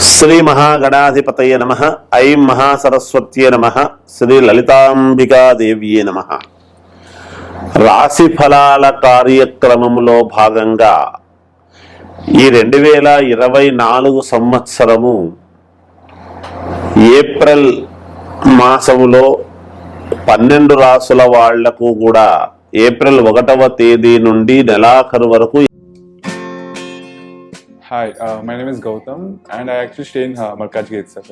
శ్రీ మహాగణాధిపతయ నమః. ఐం మహాసరస్వత్యే నమః. శ్రీ లలితాంబికాదేవ్యే నమః. రాశి ఫలాల కార్యక్రమంలో భాగంగా ఈ 2024 సంవత్సరము ఏప్రిల్ మాసములో 12 రాసుల వాళ్లకు కూడా ఏప్రిల్ 1వ తేదీ నుండి నెలాఖరు వరకు. Hi, my name is Gautam and I actually stay in Malkajgiri itself.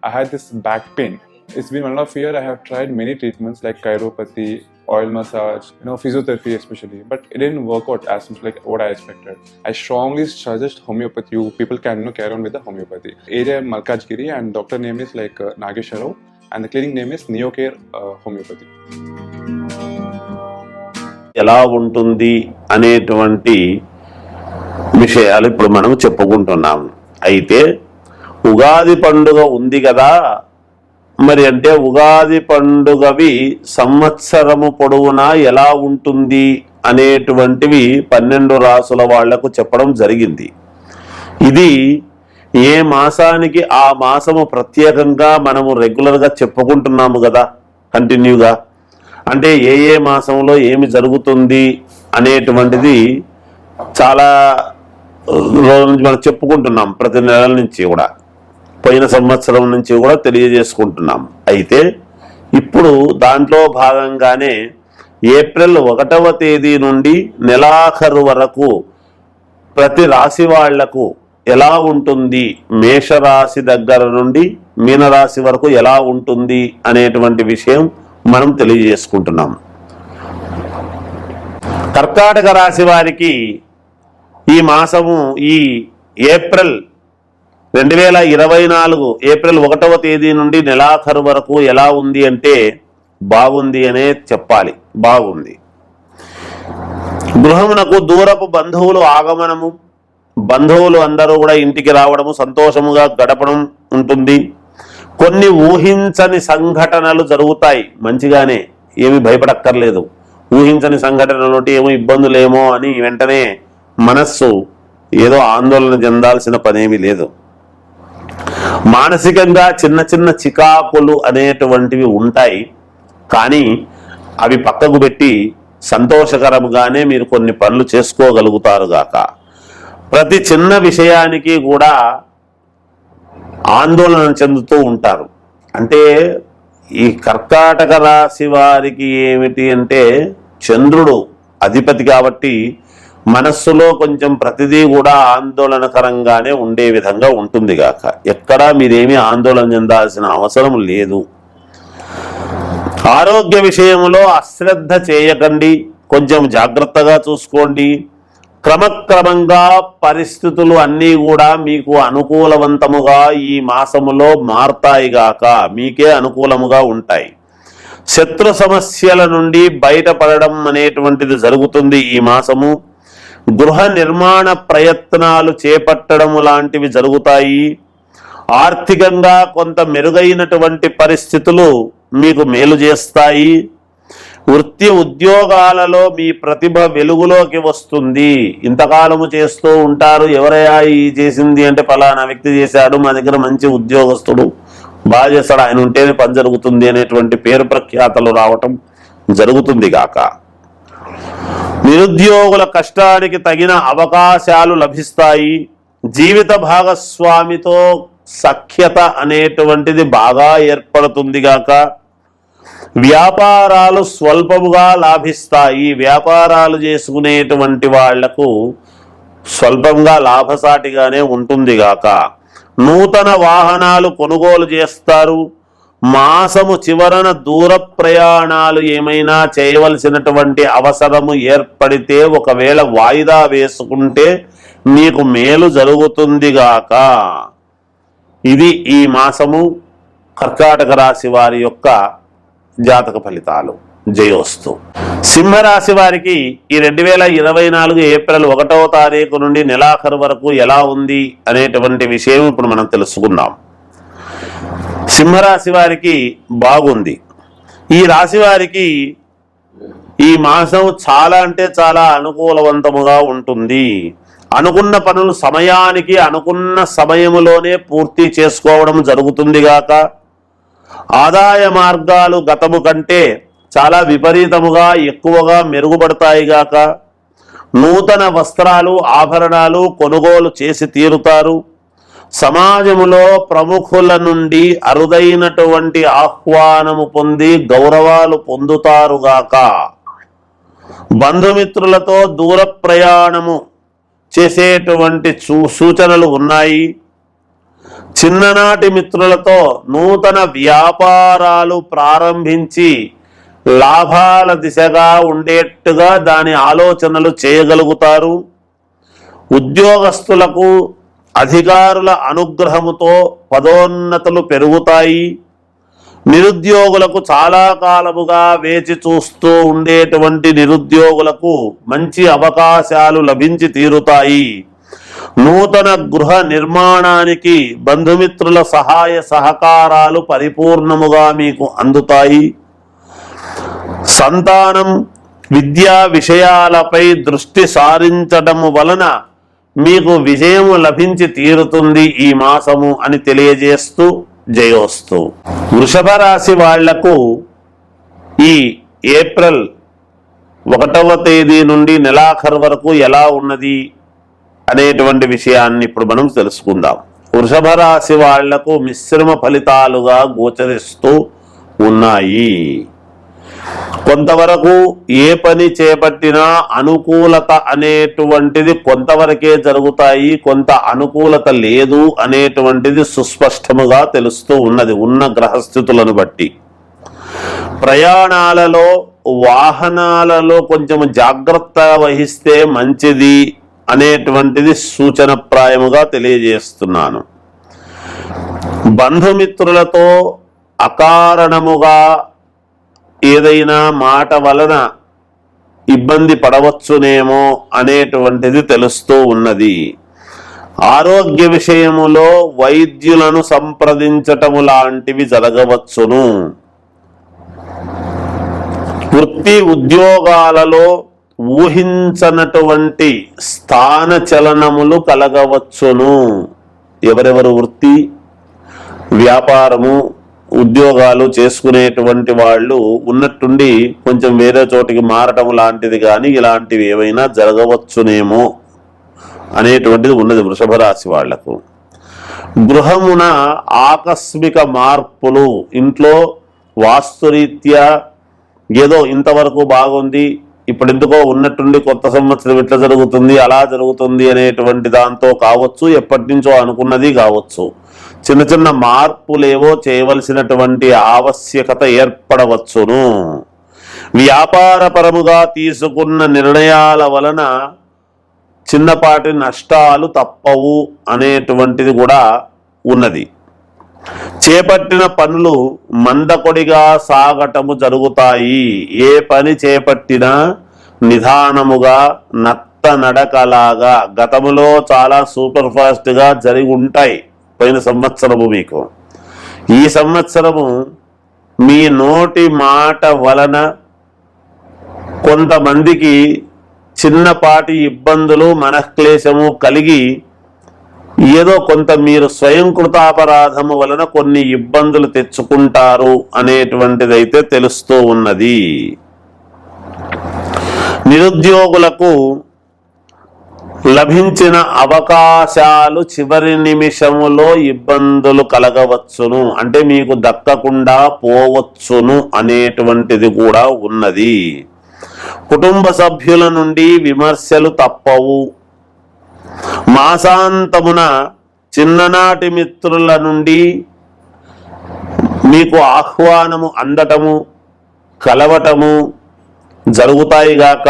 I had this back pain. It's been 1.5 years. I have tried many treatments like chiropathy, oil massage, physiotherapy especially, but it didn't work out as much like what I expected. I strongly suggest homeopathy. You people can carry on with the homeopathy. Area Malkajgiri and doctor name is like Nageshwarao and the clinic name is Neocare Homeopathy. ఎలా ఉంటుంది అనేటువంటి విషయాలు ఇప్పుడు మనం చెప్పుకుంటున్నాము. అయితే ఉగాది పండుగ ఉంది కదా, మరి అంటే ఉగాది పండుగవి సంవత్సరము పొడవునా ఎలా ఉంటుంది అనేటువంటివి 12 రాసుల వాళ్లకు చెప్పడం జరిగింది. ఇది ఏ మాసానికి ఆ మాసము ప్రత్యేకంగా మనము రెగ్యులర్గా చెప్పుకుంటున్నాము కదా కంటిన్యూగా. అంటే ఏ మాసంలో ఏమి జరుగుతుంది అనేటువంటిది చాలా రోజుల నుంచి మనం చెప్పుకుంటున్నాం. ప్రతి నెల నుంచి కూడా, పోయిన సంవత్సరం నుంచి కూడా తెలియజేసుకుంటున్నాం. అయితే ఇప్పుడు దాంట్లో భాగంగానే ఏప్రిల్ 1వ తేదీ నుండి నెలాఖరు వరకు ప్రతి రాశి వాళ్లకు ఎలా ఉంటుంది, మేషరాశి దగ్గర నుండి మీనరాశి వరకు ఎలా ఉంటుంది అనేటువంటి విషయం మనం తెలియజేసుకుంటున్నాం. కర్కాటక రాశి వారికి ఈ మాసము ఈ ఏప్రిల్ 2024 ఏప్రిల్ 1వ తేదీ నుండి నెలాఖరు వరకు ఎలా ఉంది అంటే బాగుంది అనే చెప్పాలి. బాగుంది. గృహమునకు దూరపు బంధువులు ఆగమనము, బంధువులు అందరూ కూడా ఇంటికి రావడము, సంతోషముగా గడపడం ఉంటుంది. కొన్ని ఊహించని సంఘటనలు జరుగుతాయి. మంచిగానే, ఏమి భయపడక్కర్లేదు. ఊహించని సంఘటనలు ఏమో ఇబ్బందులేమో అని వెంటనే మనస్సు ఏదో ఆందోళన చెందాల్సిన పనేమీ లేదు. మానసికంగా చిన్న చిన్న చికాకులు అనేటువంటివి ఉంటాయి, కానీ అవి పక్కకు పెట్టి సంతోషకరంగానే మీరు కొన్ని పనులు చేసుకోగలుగుతారు గాక. ప్రతి చిన్న విషయానికి కూడా ఆందోళన చెందుతూ ఉంటారు. అంటే ఈ కర్కాటక రాశి వారికి ఏమిటి అంటే చంద్రుడు అధిపతి కాబట్టి మనస్సులో కొంచెం ప్రతిదీ కూడా ఆందోళనకరంగానే ఉండే విధంగా ఉంటుంది గాక. ఎక్కడా మీరేమీ ఆందోళన చెందాల్సిన అవసరం లేదు. ఆరోగ్య విషయంలో అశ్రద్ధ చేయకండి, కొంచెం జాగ్రత్తగా చూసుకోండి. క్రమక్రమంగా పరిస్థితులు అన్నీ కూడా మీకు అనుకూలవంతముగా ఈ మాసములో మారతాయి గాక, మీకే అనుకూలముగా ఉంటాయి. శత్రు సమస్యల నుండి బయటపడడం అనేటువంటిది జరుగుతుంది ఈ మాసము. గృహ నిర్మాణ ప్రయత్నాలు చేపట్టడం లాంటివి జరుగుతాయి. ఆర్థికంగా కొంత మెరుగైనటువంటి పరిస్థితులు మీకు మేలు చేస్తాయి. వృత్తి ఉద్యోగాలలో మీ ప్రతిభ వెలుగులోకి వస్తుంది. ఇంతకాలము చేస్తూ ఉంటారు, ఎవరయ్యా ఈ చేసింది అంటే ఫలానా వ్యక్తి చేశాడు, మా దగ్గర మంచి ఉద్యోగస్తుడు, బాగా చేస్తాడు, ఆయన ఉంటేనే పని జరుగుతుంది అనేటువంటి పేరు ప్రఖ్యాతలు రావటం జరుగుతుంది గాక. నిరుద్యోగుల కష్టానికి తగిన అవకాశాలు లభిస్తాయి. జీవిత భాగస్వామితో సఖ్యత అనేటువంటిది బాగా ఏర్పడుతుంది గాక. వ్యాపారాలు స్వల్పముగా లాభిస్తాయి. వ్యాపారాలు చేసుకునేటువంటి వాళ్లకు స్వల్పంగా లాభసాటిగానే ఉంటుంది గాక. నూతన వాహనాలు కొనుగోలు చేస్తారు. మాసము చివరన దూర ప్రయాణాలు ఏమైనా చేయవలసినటువంటి అవసరము ఏర్పడితే ఒకవేళ వాయిదా వేసుకుంటే మీకు మేలు జరుగుతుంది గాక. ఇది ఈ మాసము కర్కాటక రాశి వారి యొక్క జాతక ఫలితాలు. జయోస్తు. సింహరాశి వారికి ఈ 2024 ఏప్రిల్ 1వ తారీఖు నుండి నెలాఖరు వరకు ఎలా ఉంది అనేటువంటి విషయం ఇప్పుడు మనం తెలుసుకుందాం. సింహరాశి వారికి బాగుంది. ఈ రాశి వారికి ఈ మాసం చాలా అంటే చాలా అనుకూలవంతముగా ఉంటుంది. అనుకున్న పనులు సమయానికి అనుకున్న సమయములోనే పూర్తి చేసుకోవడం జరుగుతుంది గాక. ఆదాయ మార్గాలు గతము కంటే చాలా విపరీతముగా ఎక్కువగా మెరుగుపడతాయి గాక. నూతన వస్త్రాలు ఆభరణాలు కొనుగోలు చేసి తీరుతారు. సమాజములో ప్రముఖుల నుండి అరుదైనటువంటి ఆహ్వానము పొంది గౌరవాలు పొందుతారుగాక. బంధుమిత్రులతో దూర ప్రయాణము చేసేటువంటి సూచనలు ఉన్నాయి. చిన్ననాటి మిత్రులతో నూతన వ్యాపారాలు ప్రారంభించి లాభాల దిశగా ఉండేట్టుగా దాని ఆలోచనలు చేయగలుగుతారు. ఉద్యోగస్తులకు అధికారుల అనుగ్రహముతో పదోన్నతులు పెరుగుతాయి. నిరుద్యోగులకు చాలా కాలముగా వేచి చూస్తూ ఉండేటువంటి నిరుద్యోగులకు మంచి అవకాశాలు లభించి తీరుతాయి. నూతన గృహ నిర్మాణానికి బంధుమిత్రుల సహాయ సహకారాలు పరిపూర్ణముగా మీకు అందుతాయి. సంతానం విద్యా విషయాలపై దృష్టి సారించడం వలన మీకు విజయము లభించి తీరుతుంది ఈ మాసము అని తెలియజేస్తూ జయోస్తు. వృషభ రాశి వాళ్లకు ఈ ఏప్రిల్ 1వ తేదీ నుండి నెలాఖరు వరకు ఎలా ఉన్నది అనేటువంటి విషయాన్ని ఇప్పుడు మనం తెలుసుకుందాం. వృషభ రాశి వాళ్లకు మిశ్రమ ఫలితాలుగా గోచరిస్తూ ఉన్నాయి. కొంతవరకు ఏ పని చేపట్టినా అనుకూలత అనేటువంటిది కొంతవరకే జరుగుతాయి, కొంత అనుకూలత లేదు అనేటువంటిది సుస్పష్టముగా తెలుస్తూ ఉన్నది ఉన్న గ్రహస్థితులను బట్టి. ప్రయాణాలలో వాహనాలలో కొంచెం జాగ్రత్త వహిస్తే మంచిది అనేటువంటిది సూచనప్రాయముగా తెలియజేస్తున్నాను. బంధుమిత్రులతో అకారణముగా ఏదైనా మాట వలన ఇబ్బంది పడవచ్చునేమో అనేటువంటిది తెలుస్తూ ఉన్నది. ఆరోగ్య విషయములో వైద్యులను సంప్రదించటము లాంటివి జరగవచ్చును. వృత్తి ఉద్యోగాలలో ఊహించనటువంటి స్థాన చలనములు కలగవచ్చును. ఎవరెవరు వృత్తి వ్యాపారము ఉద్యోగాలు చేసుకునేటువంటి వాళ్ళు ఉన్నట్టుండి కొంచెం వేరే చోటికి మారటం లాంటిది కానీ ఇలాంటివి ఏవైనా జరగవచ్చునేమో అనేటువంటిది ఉన్నది వృషభ రాశి వాళ్లకు. గృహమున ఆకస్మిక మార్పులు, ఇంట్లో వాస్తురీత్యా ఏదో ఇంతవరకు బాగుంది ఇప్పుడు ఎందుకో ఉన్నట్టుండి కొత్త సంవత్సరం ఇట్లా జరుగుతుంది అలా జరుగుతుంది అనేటువంటి దాంతో కావచ్చు, ఎప్పటి నుంచో అనుకున్నది కావచ్చు. చిన్న చిన్న మార్పులేవో చేయవలసినటువంటి ఆవశ్యకత ఏర్పడవచ్చును. వ్యాపారపరముగా తీసుకున్న నిర్ణయాల వలన చిన్నపాటి నష్టాలు తప్పవు అనేటువంటిది కూడా ఉన్నది. చేపట్టిన పనులు మందకొడిగా సాగటము జరుగుతాయి. ఏ పని చేపట్టినా నిదానముగా నత్త నడకలాగా గతములో చాలా సూపర్ ఫాస్ట్గా జరిగి ఉంటాయి పోయిన సంవత్సరము. మీకు ఈ సంవత్సరము మీ నోటి మాట వలన కొంతమందికి చిన్నపాటి ఇబ్బందులు మనఃక్లేశము కలిగి ఏదో కొంత మీరు స్వయంకృతాపరాధము వలన కొన్ని ఇబ్బందులు తెచ్చుకుంటారు అనేటువంటిదైతే తెలుస్తూ ఉన్నది. నిరుద్యోగులకు లభించిన అవకాశాలు చివరి నిమిషములో ఇబ్బందులు కలగవచ్చును, అంటే మీకు దక్కకుండా పోవచ్చును అనేటువంటిది కూడా ఉన్నది. కుటుంబ సభ్యుల నుండి విమర్శలు తప్పవు. మాసాంతమున చిన్ననాటి మిత్రుల నుండి మీకు ఆహ్వానము అందటము కలవటము జరుగుతాయి గాక.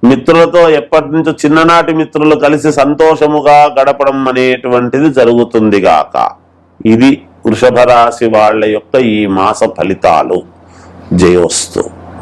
మిత్రులతో ఎప్పటి నుంచో చిన్ననాటి మిత్రులు కలిసి సంతోషముగా గడపడం అనేటువంటిది జరుగుతుంది గాక. ఇది వృషభ రాశి వాళ్ళ యొక్క ఈ మాస ఫలితాలు. జయోస్తు.